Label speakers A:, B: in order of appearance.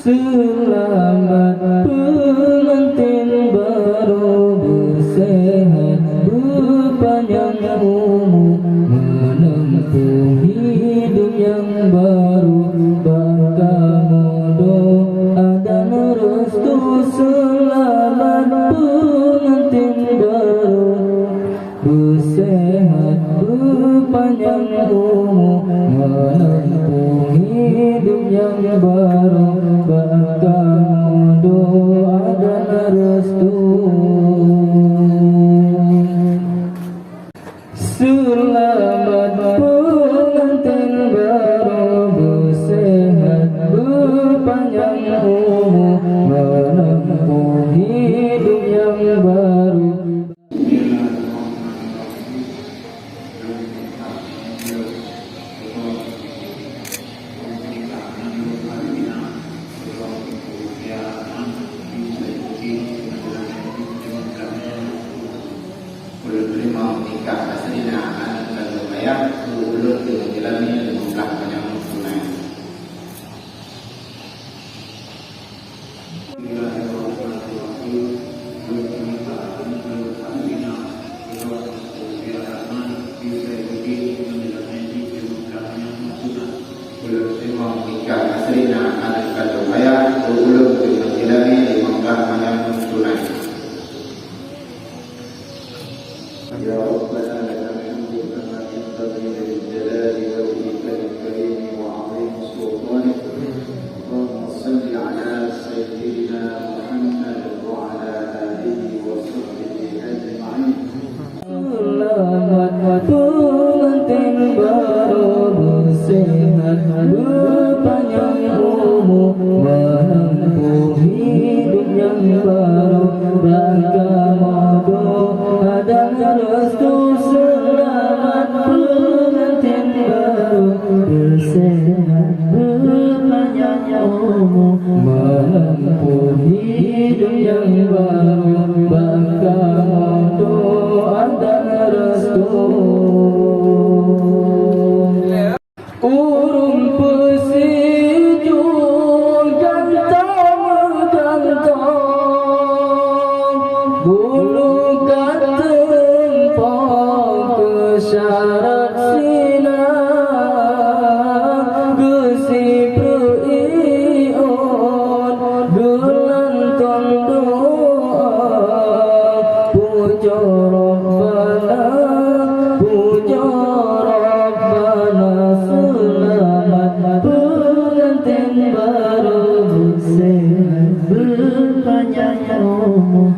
A: Selamat pengantin baru, bersehat berpanjang umur, menempuh hidup yang baru. Kamu doa dan restu. Selamat pengantin baru, bersehat berpanjang umur, menempuh hidup yang baru. Kamu doa dan restu. Selamat pengantin baru, bersehat berpanjang umur, menempuh hidup yang baru.
B: Menerima nikah asrinaan dan berbayar ulur dengan jalani mengungkap banyak tunai. Menerima nikah asrinaan dan berbayar ulur dengan jalani mengungkap banyak tunai. يا ربنا لك الحمد كما ينبغي للجلال وجهك الكريم وعظيم سلطانك. اللهم صل على سيدنا محمد وعلى آله وصحبه أجمعين.
A: Selamat pengantin baru, bersehat berpanjang umur, menempuh hidup yang baru. Kamu doa dan restu. Selamat pengantin baru, bersehat berpanjang umur, menempuh hidup yang baru. Kamu doa dan restu. Urung pesijung gantang-gantang, bulu katempang kesyarat sinar, gesi perion gelantang doa. Puja Rabbana, puja Rabbana. Selamat pengantin baru, bersehat berpanjang umur,